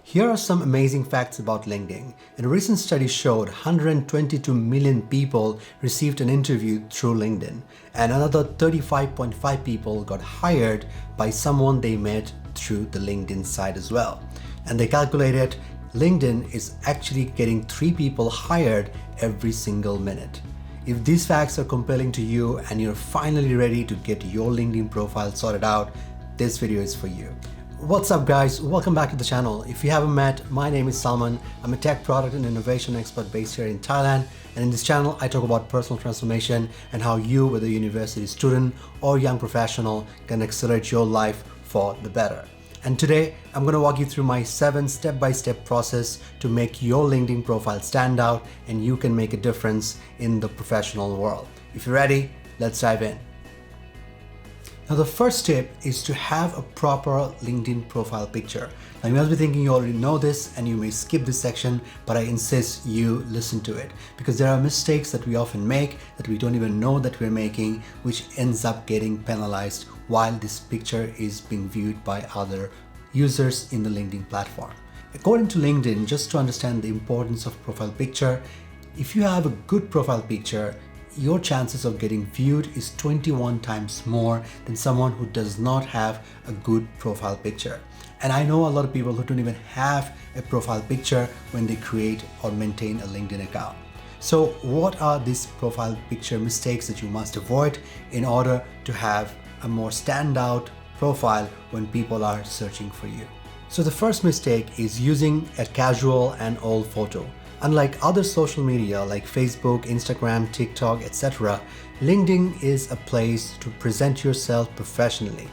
Here are some amazing facts about LinkedIn. A recent study showed 122 million people received an interview through LinkedIn, and another 35.5 people got hired by someone they met through the LinkedIn site as well. And they calculated LinkedIn is actually getting 3 people hired every single minute. If these facts are compelling to you and you're finally ready to get your LinkedIn profile sorted out, this video is for you. What's up guys, welcome back to the channel. If you haven't met, my name is Salman. I'm a tech product and innovation expert based here in Thailand, and in this channel I talk about personal transformation and how you, whether university student or young professional, can accelerate your life for the better. And today I'm going to walk you through my 7 step-by-step process to make your LinkedIn profile stand out and you can make a difference in the professional world. If you're ready, let's dive in. Now the first tip is to have a proper LinkedIn profile picture. Now you must be thinking you already know this and you may skip this section, but I insist you listen to it because there are mistakes that we often make that we don't even know that we're making, which ends up getting penalized while this picture is being viewed by other users in the LinkedIn platform. According to LinkedIn, just to understand the importance of profile picture, if you have a good profile picture, your chances of getting viewed is 21 times more than someone who does not have a good profile picture. And I know a lot of people who don't even have a profile picture when they create or maintain a LinkedIn account. So what are these profile picture mistakes that you must avoid in order to have a more standout profile when people are searching for you? So the first mistake is using a casual and old photo. Unlike other social media like Facebook, Instagram, TikTok, etc., LinkedIn is a place to present yourself professionally.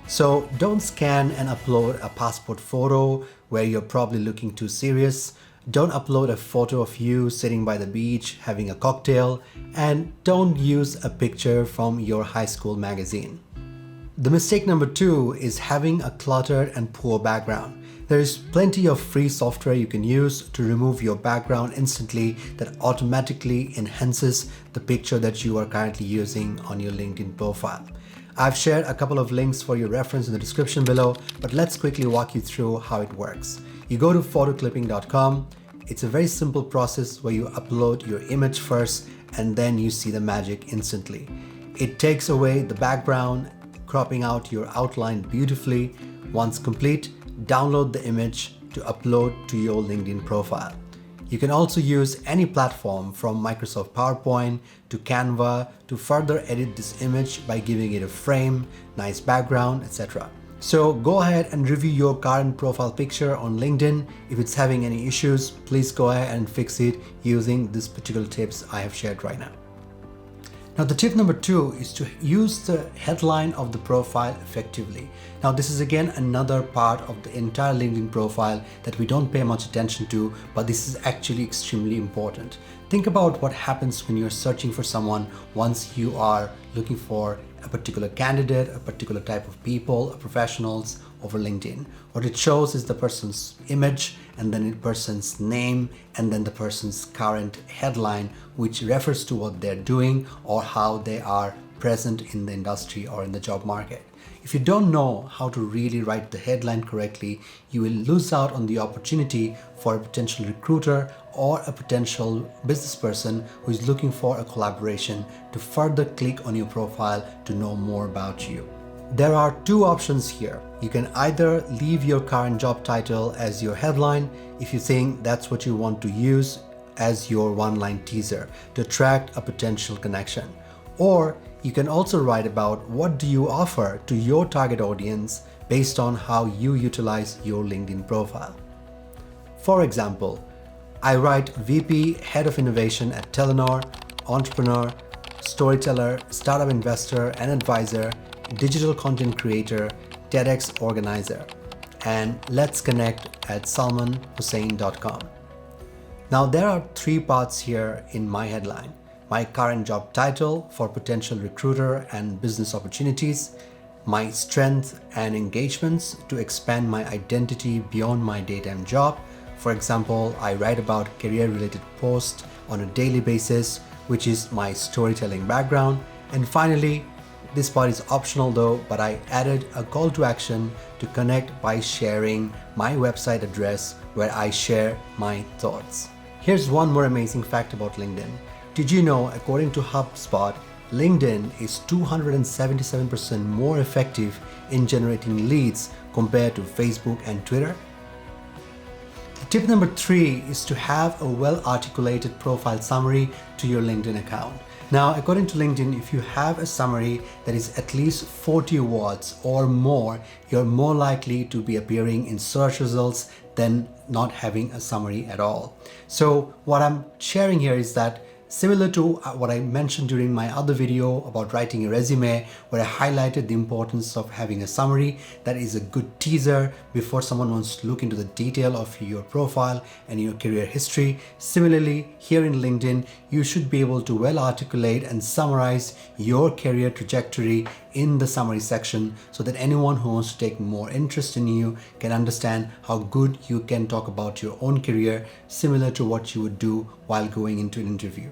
So don't scan and upload a passport photo where you're probably looking too serious. Don't upload a photo of you sitting by the beach having a cocktail, and don't use a picture from your high school magazine. The mistake number 2 is having a cluttered and poor background. There is plenty of free software you can use to remove your background instantly that automatically enhances the picture that you are currently using on your LinkedIn profile. I've shared a couple of links for your reference in the description below, but let's quickly walk you through how it works. You go to photoclipping.com. It's a very simple process where you upload your image first and then you see the magic instantly. It takes away the background, cropping out your outline beautifully. Once complete, download the image to upload to your LinkedIn profile. You can also use any platform from Microsoft PowerPoint to Canva to further edit this image by giving it a frame, nice background, etc. So go ahead and review your current profile picture on LinkedIn. If it's having any issues, please go ahead and fix it using these particular tips I have shared right now. Now the tip number 2 is to use the headline of the profile effectively. Now this is again another part of the entire LinkedIn profile that we don't pay much attention to, but this is actually extremely important. Think about what happens when you're searching for someone once you are looking for a particular candidate, a particular type of people, professionals over LinkedIn. What it shows is the person's image and then the person's name and then the person's current headline, which refers to what they're doing or how they are present in the industry or in the job market. If you don't know how to really write the headline correctly, you will lose out on the opportunity for a potential recruiter or a potential business person who is looking for a collaboration to further click on your profile to know more about you. There are 2 options here. You can either leave your current job title as your headline if you think that's what you want to use as your one-line teaser to attract a potential connection. Or you can also write about what do you offer to your target audience based on how you utilize your LinkedIn profile. For example, I write VP, Head of Innovation at Telenor, entrepreneur, storyteller, startup investor and advisor, digital content creator, TEDx organizer, and let's connect at salmanhossain.com. Now there are 3 parts here in my headline. My current job title for potential recruiter and business opportunities, my strengths and engagements to expand my identity beyond my daytime job. For example, I write about career-related posts on a daily basis, which is my storytelling background. And finally, This part is optional though, but I added a call to action to connect by sharing my website address where I share my thoughts. Here's one more amazing fact about LinkedIn. Did you know, according to HubSpot, LinkedIn is 277% more effective in generating leads compared to Facebook and Twitter? Tip number 3 is to have a well-articulated profile summary to your LinkedIn account. Now, according to LinkedIn, if you have a summary that is at least 40 words or more, you're more likely to be appearing in search results than not having a summary at all. So what I'm sharing here is that similar to what I mentioned during my other video about writing a resume, where I highlighted the importance of having a summary that is a good teaser before someone wants to look into the detail of your profile and your career history. Similarly, here in LinkedIn, you should be able to well articulate and summarize your career trajectory in the summary section so that anyone who wants to take more interest in you can understand how good you can talk about your own career, similar to what you would do while going into an interview.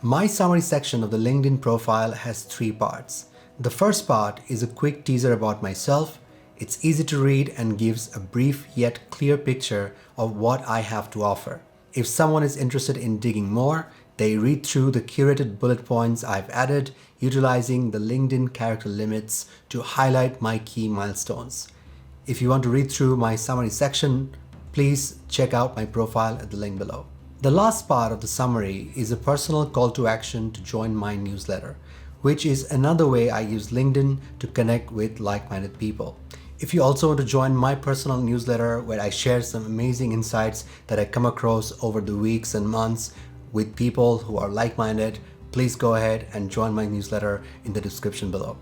My summary section of the LinkedIn profile has 3 parts. The first part is a quick teaser about myself. It's easy to read and gives a brief yet clear picture of what I have to offer. If someone is interested in digging more, they read through the curated bullet points I've added, utilizing the LinkedIn character limits to highlight my key milestones. If you want to read through my summary section, please check out my profile at the link below. The last part of the summary is a personal call to action to join my newsletter, which is another way I use LinkedIn to connect with like-minded people. If you also want to join my personal newsletter where I share some amazing insights that I come across over the weeks and months with people who are like-minded, please go ahead and join my newsletter in the description below.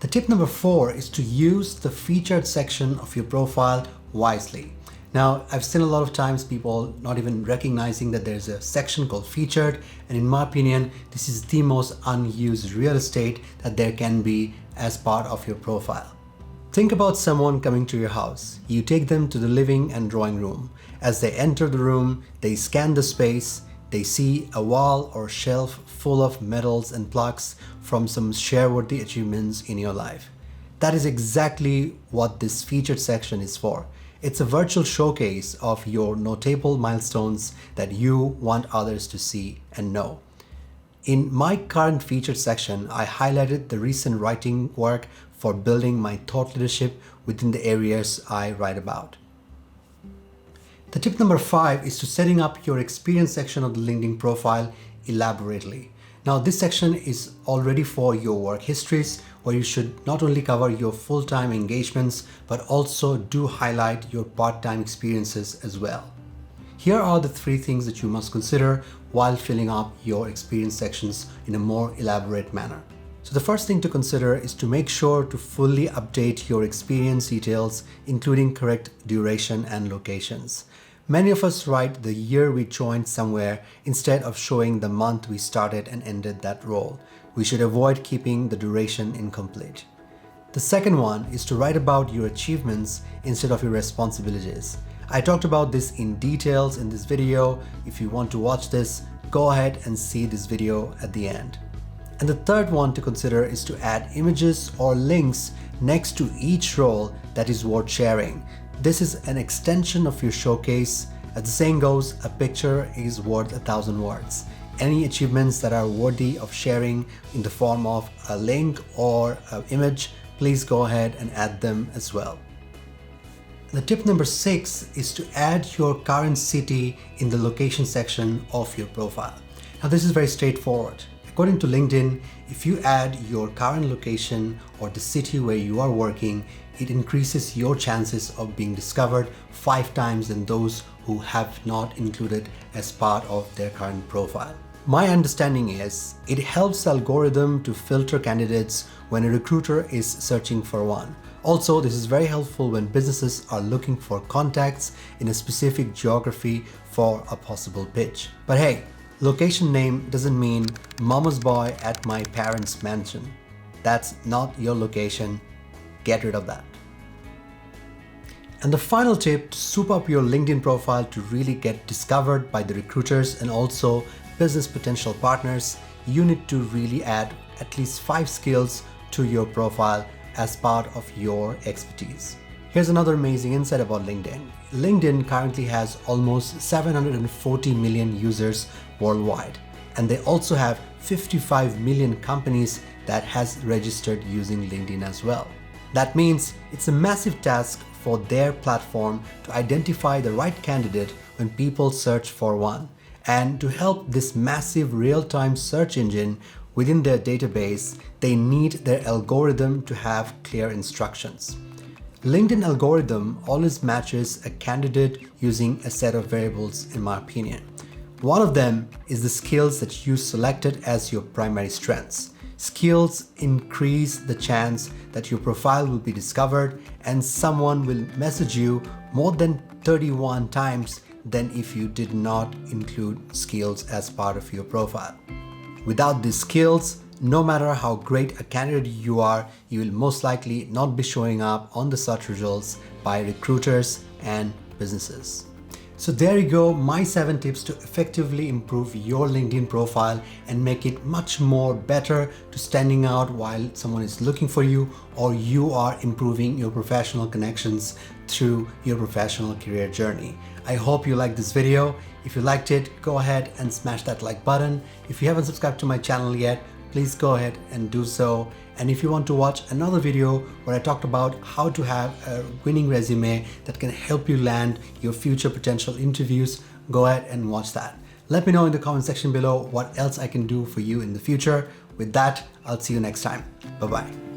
The tip number 4 is to use the featured section of your profile wisely. Now, I've seen a lot of times people not even recognizing that there's a section called featured, and in my opinion, this is the most unused real estate that there can be as part of your profile. Think about someone coming to your house. You take them to the living and drawing room. As they enter the room, they scan the space. They see a wall or shelf full of medals and plaques from some share-worthy achievements in your life. That is exactly what this featured section is for. It's a virtual showcase of your notable milestones that you want others to see and know. In my current featured section, I highlighted the recent writing work for building my thought leadership within the areas I write about. The tip number 5 is to setting up your experience section of the LinkedIn profile elaborately. Now, this section is already for your work histories, where you should not only cover your full-time engagements, but also do highlight your part-time experiences as well. Here are the 3 things that you must consider while filling up your experience sections in a more elaborate manner. So the first thing to consider is to make sure to fully update your experience details, including correct duration and locations. Many of us write the year we joined somewhere instead of showing the month we started and ended that role. We should avoid keeping the duration incomplete. The second one is to write about your achievements instead of your responsibilities. I talked about this in details in this video. If you want to watch this, go ahead and see this video at the end. And the third one to consider is to add images or links next to each role that is worth sharing. This is an extension of your showcase. As the saying goes, a picture is worth 1,000 words. Any achievements that are worthy of sharing in the form of a link or an image, please go ahead and add them as well. The tip number 6 is to add your current city in the location section of your profile. Now, this is very straightforward. According to LinkedIn, if you add your current location or the city where you are working, it increases your chances of being discovered 5 times than those who have not included as part of their current profile. My understanding is it helps the algorithm to filter candidates when a recruiter is searching for one. Also, this is very helpful when businesses are looking for contacts in a specific geography for a possible pitch. But hey, location name doesn't mean mama's boy at my parents' mansion. That's not your location. Get rid of that. And the final tip to soup up your LinkedIn profile to really get discovered by the recruiters and also business potential partners, you need to really add at least 5 skills to your profile as part of your expertise. Here's another amazing insight about LinkedIn. LinkedIn currently has almost 740 million users worldwide, and they also have 55 million companies that has registered using LinkedIn as well. That means it's a massive task for their platform to identify the right candidate when people search for one. And to help this massive real-time search engine within their database, they need their algorithm to have clear instructions. LinkedIn algorithm always matches a candidate using a set of variables, in my opinion. One of them is the skills that you selected as your primary strengths. Skills increase the chance that your profile will be discovered and someone will message you more than 31 times than if you did not include skills as part of your profile. Without these skills, no matter how great a candidate you are, you will most likely not be showing up on the search results by recruiters and businesses. So there you go, my 7 tips to effectively improve your LinkedIn profile and make it much more better to standing out while someone is looking for you, or you are improving your professional connections through your professional career journey. I hope you liked this video. If you liked it, go ahead and smash that like button. If you haven't subscribed to my channel yet, please go ahead and do so. And if you want to watch another video where I talked about how to have a winning resume that can help you land your future potential interviews, go ahead and watch that. Let me know in the comment section below what else I can do for you in the future. With that, I'll see you next time. Bye-bye.